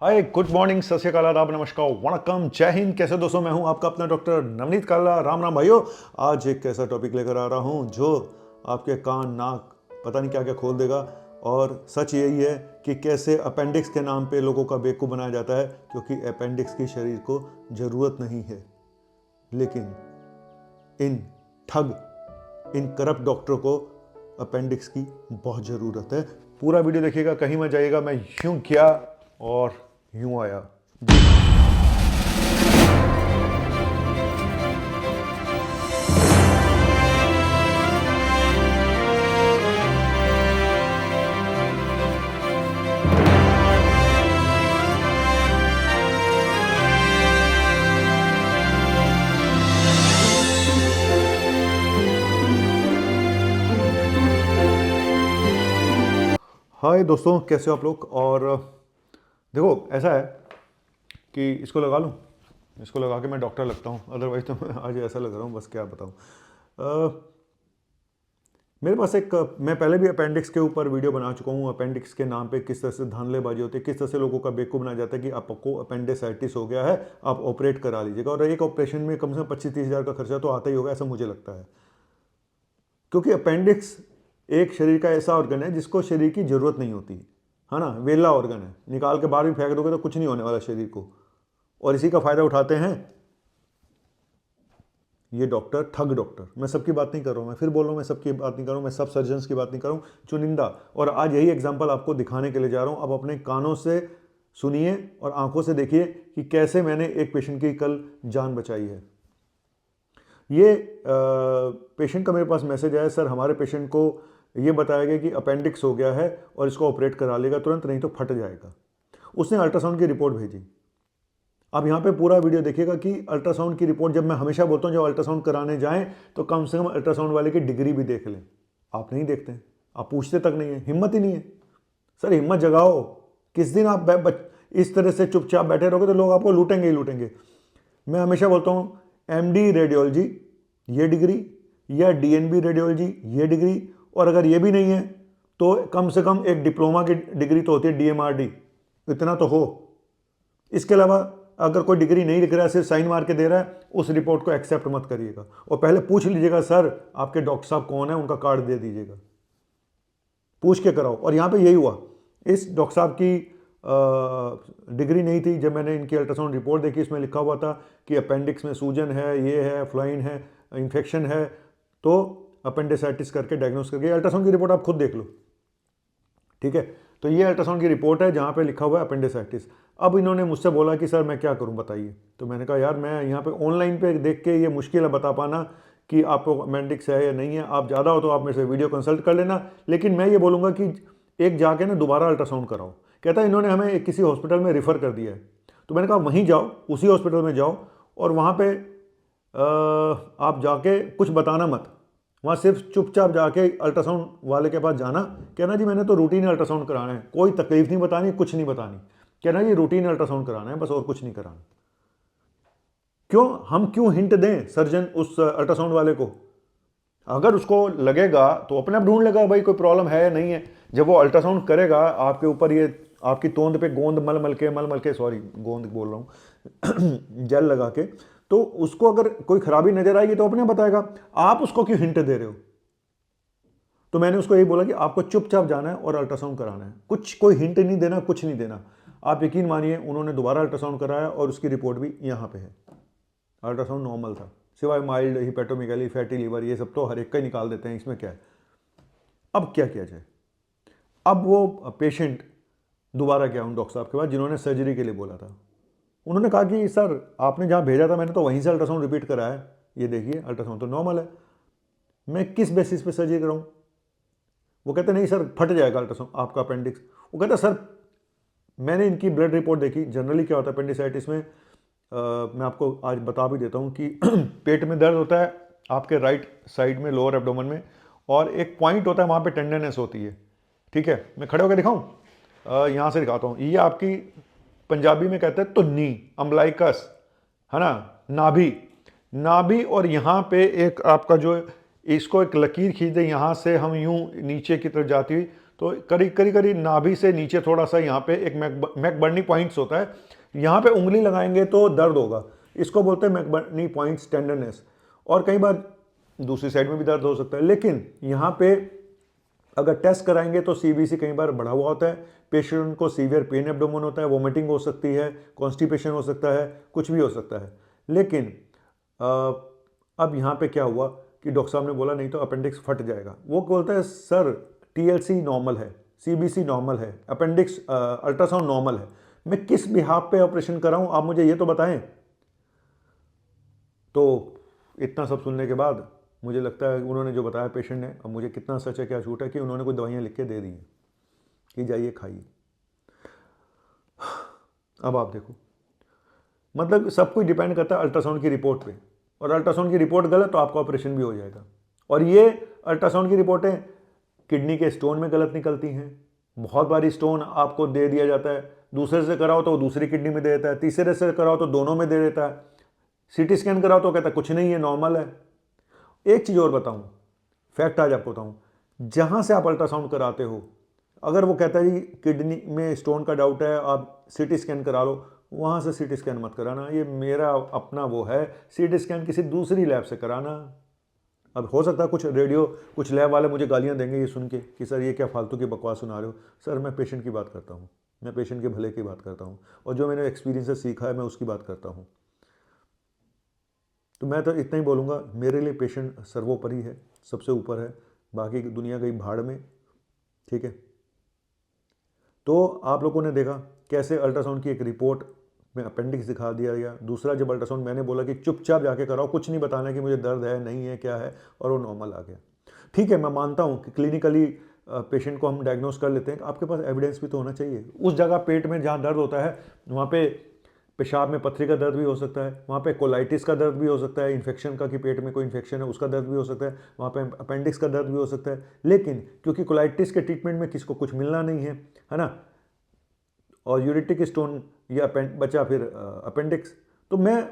हाय, good morning, सत श्री अकाल, आदाब, नमस्कार, वणक्कम, जय हिंद। कैसे दोस्तों, मैं हूं आपका अपना डॉक्टर नवनीत काला। राम राम भाइयों। आज एक ऐसा टॉपिक लेकर आ रहा हूं जो आपके कान नाक पता नहीं क्या क्या खोल देगा। और सच यही है कि कैसे अपेंडिक्स के नाम पे लोगों का बेवकूफ़ बनाया जाता है, क्योंकि अपेंडिक्स की शरीर को ज़रूरत नहीं है, लेकिन इन ठग, इन करप्ट डॉक्टरों को अपेंडिक्स की बहुत ज़रूरत है। पूरा वीडियो देखिएगा, कहीं मत जाइएगा। मैं यूं किया और यूं आया। हाय दोस्तों, कैसे हो आप लोग। और देखो, ऐसा है कि इसको लगा लूँ, इसको लगा के मैं डॉक्टर लगता हूँ। अदरवाइज तो मैं आज ऐसा लग रहा हूँ, बस क्या बताऊँ। मेरे पास मैं पहले भी अपेंडिक्स के ऊपर वीडियो बना चुका हूँ। अपेंडिक्स के नाम पे किस तरह से धांधलेबाजी होती है, किस तरह से लोगों का बेवकूफ़ बनाया जाता है कि आपको अपेंडिसाइटिस हो गया है, आप ऑपरेट करा लीजिएगा। और एक ऑपरेशन में कम से कम 25-30 हज़ार का खर्चा तो आता ही होगा, ऐसा मुझे लगता है। क्योंकि अपेंडिक्स एक शरीर का ऐसा ऑर्गन है जिसको शरीर की ज़रूरत नहीं होती है ना। वेला ऑर्गन है, निकाल के बाहर भी फेंक दोगे तो कुछ नहीं होने वाला शरीर को। और इसी का फ़ायदा उठाते हैं ये डॉक्टर, ठग डॉक्टर। मैं सबकी बात नहीं कर रहा हूँ, मैं फिर बोल रहा हूँ, मैं सबकी बात नहीं कर रहा हूँ, मैं सब सर्जन्स की बात नहीं कर रहा हूँ, चुनिंदा। और आज यही एग्जाम्पल आपको दिखाने के लिए जा रहा हूँ। अब अपने कानों से सुनिए और आंखों से देखिए कि कैसे मैंने एक पेशेंट की कल जान बचाई है। ये पेशेंट का मेरे पास मैसेज आया, सर हमारे पेशेंट को ये बताया गया कि अपेंडिक्स हो गया है और इसको ऑपरेट करा लेगा तुरंत, नहीं तो फट जाएगा। उसने अल्ट्रासाउंड की रिपोर्ट भेजी। अब यहाँ पे पूरा वीडियो देखिएगा कि अल्ट्रासाउंड की रिपोर्ट, जब मैं हमेशा बोलता हूँ जब अल्ट्रासाउंड कराने जाएं तो कम से कम अल्ट्रासाउंड वाले की डिग्री भी देख लें। आप नहीं देखते हैं, आप पूछते तक नहीं है, हिम्मत ही नहीं है। सर हिम्मत जगाओ। किस दिन आप इस तरह से चुपचाप बैठे रहोगे तो लोग आपको लूटेंगे ही लूटेंगे। मैं हमेशा बोलता हूँ एमडी रेडियोलॉजी ये डिग्री या डीएनबी रेडियोलॉजी ये डिग्री, और अगर ये भी नहीं है तो कम से कम एक डिप्लोमा की डिग्री तो होती है, डीएमआरडी, इतना तो हो। इसके अलावा अगर कोई डिग्री नहीं लिख रहा है, सिर्फ साइन मार के दे रहा है, उस रिपोर्ट को एक्सेप्ट मत करिएगा। और पहले पूछ लीजिएगा, सर आपके डॉक्टर साहब कौन है, उनका कार्ड दे दीजिएगा, पूछ के कराओ। और यहाँ पे यही हुआ। इस डॉक्टर साहब की डिग्री नहीं थी। जब मैंने इनकी अल्ट्रासाउंड रिपोर्ट देखी, इसमें लिखा हुआ था कि अपेंडिक्स में सूजन है, ये है, फ्लाइन है, इन्फेक्शन है, तो अपेंडिसाइटिस करके डायग्नोस करके। अल्ट्रासाउंड की रिपोर्ट आप खुद देख लो, ठीक है। तो ये अल्ट्रासाउंड की रिपोर्ट है जहाँ पे लिखा हुआ है अपेंडिसाइटिस। अब इन्होंने मुझसे बोला कि सर मैं क्या करूँ बताइए। तो मैंने कहा यार, मैं यहाँ पे ऑनलाइन पे देख के ये मुश्किल है बता पाना कि आपको अपेंडिक्स है या नहीं है। आप ज़्यादा हो तो आप मेरे से वीडियो कंसल्ट कर लेना, लेकिन मैं ये बोलूँगा कि एक जाके ना दोबारा अल्ट्रासाउंड कराओ। कहता है इन्होंने हमें किसी हॉस्पिटल में रेफ़र कर दिया है। तो मैंने कहा वहीं जाओ, उसी हॉस्पिटल में जाओ, और वहाँ पे आप जाके कुछ बताना मत। वहाँ सिर्फ चुपचाप जाके अल्ट्रासाउंड वाले के पास जाना, कहना जी मैंने तो रूटीन अल्ट्रासाउंड कराना है, कोई तकलीफ नहीं बतानी, कुछ नहीं बतानी, कहना जी रूटीन अल्ट्रासाउंड कराना है बस, और कुछ नहीं कराना। क्यों हिंट दें सर्जन उस अल्ट्रासाउंड वाले को? अगर उसको लगेगा तो अपने आप ढूंढ लेगा भाई कोई प्रॉब्लम है या नहीं है। जब वो अल्ट्रासाउंड करेगा आपके ऊपर, ये आपकी तोंद पे गोंद मल मल के, सॉरी गोंद बोल रहा हूँ जेल लगा के, तो उसको अगर कोई खराबी नजर आएगी तो अपने बताएगा। आप उसको क्यों हिंट दे रहे हो? तो मैंने उसको यही बोला कि आपको चुपचाप जाना है और अल्ट्रासाउंड कराना है, कोई हिंट नहीं देना, कुछ नहीं देना। आप यकीन मानिए, उन्होंने दोबारा अल्ट्रासाउंड कराया और उसकी रिपोर्ट भी यहाँ पे है। अल्ट्रासाउंड नॉर्मल था, सिवाय माइल्ड हिपेटोमेगाली, फैटी लीवर, ये सब तो हर एक का ही निकाल देते हैं, इसमें क्या है। अब क्या किया जाए? अब वो पेशेंट दोबारा गया उन डॉक्टर साहब के पास जिन्होंने सर्जरी के लिए बोला था। उन्होंने कहा कि सर आपने जहाँ भेजा था मैंने तो वहीं से अल्ट्रासाउंड रिपीट कराया है, ये देखिए अल्ट्रासाउंड तो नॉर्मल है, मैं किस बेसिस पे सर्जरी कराऊँ? वो कहते नहीं सर फट जाएगा अल्ट्रासाउंड आपका अपेंडिक्स। वो कहता सर मैंने इनकी ब्लड रिपोर्ट देखी। जनरली क्या होता है अपेंडिसाइटिस में, मैं आपको आज बता भी देता हूँ कि पेट में दर्द होता है आपके राइट साइड में, लोअर एब्डोमेन में, और एक पॉइंट होता है वहाँ पे टेंडरनेस होती है, ठीक है। मैं खड़े होकर दिखाऊँ? यहाँ से दिखाता हूँ। ये आपकी पंजाबी में कहते हैं तुन्नी, अम्बलाइकस, है ना, नाभि, नाभि। और यहाँ पे एक आपका जो, इसको एक लकीर खींच दे यहाँ से, हम यूं नीचे की तरफ जाती हुई, तो करीब करीब करीब नाभि से नीचे थोड़ा सा यहाँ पे एक मैकबर्नी पॉइंट्स होता है, यहाँ पे उंगली लगाएंगे तो दर्द होगा, इसको बोलते हैं मैकबर्नी पॉइंट्स टेंडरनेस। और कई बार दूसरी साइड में भी दर्द हो सकता है, लेकिन यहाँ पे अगर टेस्ट कराएंगे तो सीबीसी कई बार बढ़ा हुआ होता है, पेशेंट को सीवियर पेन एब्डोमेन होता है, वोमिटिंग हो सकती है, कॉन्स्टिपेशन हो सकता है, कुछ भी हो सकता है। लेकिन अब यहाँ पे क्या हुआ कि डॉक्टर साहब ने बोला नहीं तो अपेंडिक्स फट जाएगा। वो बोलता है सर टीएलसी नॉर्मल है, सीबीसी नॉर्मल है, अपेंडिक्स अल्ट्रासाउंड नॉर्मल है, मैं किस बिहाफ पे ऑपरेशन कराऊं, आप मुझे ये तो बताएं। तो इतना सब सुनने के बाद मुझे लगता है उन्होंने जो बताया पेशेंट ने, अब मुझे कितना सच है क्या झूठ है, कि उन्होंने कोई दवाइयाँ लिख के दे दी हैं कि जाइए खाइए। अब आप देखो, मतलब सब कुछ डिपेंड करता है अल्ट्रासाउंड की रिपोर्ट पे, और अल्ट्रासाउंड की रिपोर्ट गलत तो आपका ऑपरेशन भी हो जाएगा। और ये अल्ट्रासाउंड की रिपोर्टें किडनी के स्टोन में गलत निकलती हैं। बहुत बारी स्टोन आपको दे दिया जाता है, दूसरे से कराओ तो वो दूसरी किडनी में दे देता है, तीसरे से कराओ तो दोनों में दे देता है, सीटी स्कैन कराओ तो कहता है कुछ नहीं है, नॉर्मल है। एक चीज़ और बताऊं, फैक्ट आज आपको बताऊं, जहां से आप अल्ट्रासाउंड कराते हो, अगर वो कहता है जी किडनी में स्टोन का डाउट है आप सीटी स्कैन करा लो, वहां से सीटी स्कैन मत कराना, ये मेरा अपना वो है, सीटी स्कैन किसी दूसरी लैब से कराना। अब हो सकता है कुछ लैब वाले मुझे गालियां देंगे ये सुन के कि सर ये क्या फालतू की बकवास सुना रहे हो। सर मैं पेशेंट की बात करता हूँ, मैं पेशेंट के भले की बात करता हूँ, और जो मैंने एक्सपीरियंस से सीखा है मैं उसकी बात करता हूँ। तो मैं तो इतना ही बोलूँगा, मेरे लिए पेशेंट सर्वोपरि है, सबसे ऊपर है, बाकी दुनिया गई भाड़ में, ठीक है। तो आप लोगों ने देखा कैसे अल्ट्रासाउंड की एक रिपोर्ट में अपेंडिक्स दिखा दिया गया। दूसरा जब अल्ट्रासाउंड मैंने बोला कि चुपचाप जाके कराओ, कुछ नहीं बताना कि मुझे दर्द है नहीं है क्या है, और वो नॉर्मल आ गया। ठीक है, मैं मानता हूँ कि क्लिनिकली पेशेंट को हम डायग्नोस कर लेते हैं, आपके पास एविडेंस भी तो होना चाहिए। उस जगह पेट में जहाँ दर्द होता है वहाँ पे पेशाब में पथरी का दर्द भी हो सकता है, वहाँ पे कोलाइटिस का दर्द भी हो सकता है, इन्फेक्शन का कि पेट में कोई इन्फेक्शन है उसका दर्द भी हो सकता है, वहाँ पे अपेंडिक्स का दर्द भी हो सकता है। लेकिन क्योंकि कोलाइटिस के ट्रीटमेंट में किसको कुछ मिलना नहीं है ना, और यूरिटिक स्टोन या बचा फिर अपेंडिक्स, तो मैं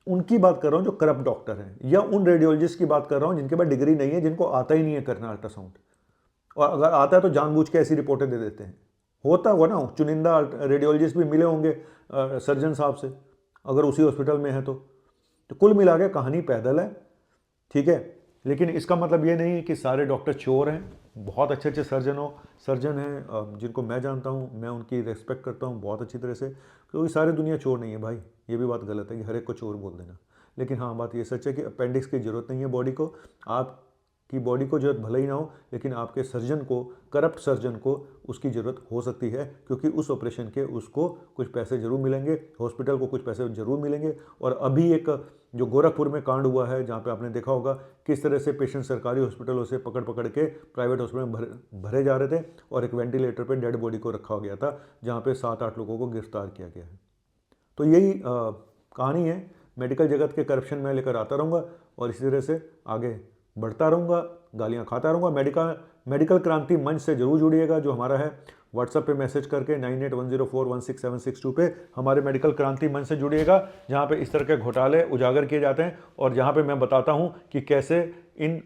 उनकी बात कर रहा हूँ जो करप्ट डॉक्टर हैं, या उन रेडियोलॉजिस्ट की बात कर रहा हूँ जिनके पास डिग्री नहीं है, जिनको आता ही नहीं है करना अल्ट्रासाउंड, और अगर आता है तो जानबूझ के ऐसी रिपोर्टें दे देते हैं। होता हुआ ना, चुनिंदा रेडियोलॉजिस्ट भी मिले होंगे सर्जन साहब से, अगर उसी हॉस्पिटल में है तो कुल मिला के कहानी पैदल है, ठीक है। लेकिन इसका मतलब ये नहीं कि सारे डॉक्टर चोर हैं, बहुत अच्छे अच्छे सर्जन हैं जिनको मैं जानता हूँ, मैं उनकी रेस्पेक्ट करता हूँ बहुत अच्छी तरह से, क्योंकि सारी दुनिया चोर नहीं है भाई, ये भी बात गलत है कि हर एक को चोर बोल देना। लेकिन हाँ, बात ये सच है कि अपेंडिक्स की ज़रूरत नहीं है बॉडी को, आपकी बॉडी को जरूरत भले ही ना हो, लेकिन आपके सर्जन को, करप्ट सर्जन को उसकी ज़रूरत हो सकती है, क्योंकि उस ऑपरेशन के उसको कुछ पैसे जरूर मिलेंगे, हॉस्पिटल को कुछ पैसे जरूर मिलेंगे। और अभी एक जो गोरखपुर में कांड हुआ है, जहाँ पे आपने देखा होगा किस तरह से पेशेंट सरकारी हॉस्पिटलों से पकड़ पकड़ के प्राइवेट हॉस्पिटल में भरे जा रहे थे, और एक वेंटिलेटर पे डेड बॉडी को रखा गया था, जहाँ पे 7-8 लोगों को गिरफ्तार किया गया है। तो यही कहानी है, मेडिकल जगत के करप्शन में लेकर आता रहूँगा, और इसी तरह से आगे बढ़ता रहूँगा, गालियाँ खाता रहूँगा। मेडिकल क्रांति मंच से जरूर जुड़िएगा, जो हमारा है, व्हाट्सएप पे मैसेज करके 9810416762 पे हमारे मेडिकल क्रांति मंच से जुड़िएगा, जहाँ पे इस तरह के घोटाले उजागर किए जाते हैं, और जहाँ पे मैं बताता हूँ कि कैसे इन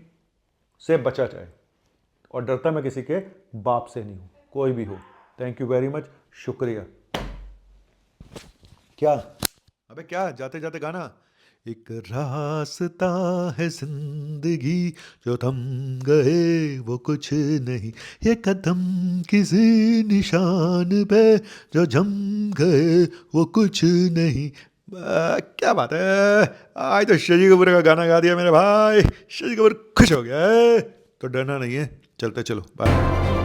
से बचा जाए। और डरता मैं किसी के बाप से नहीं हूँ, कोई भी हो। थैंक यू वेरी मच, शुक्रिया। क्या अबे क्या जाते जाते गाना, एक रास्ता है जिंदगी जो थम गए वो कुछ नहीं, ये कदम किसी निशान पे जो जम गए वो कुछ नहीं। क्या बात है, आज तो शशि कपूर का गाना गा दिया मेरे भाई, शशि कपूर खुश हो गया है। तो डरना नहीं है, चलते चलो, बाय।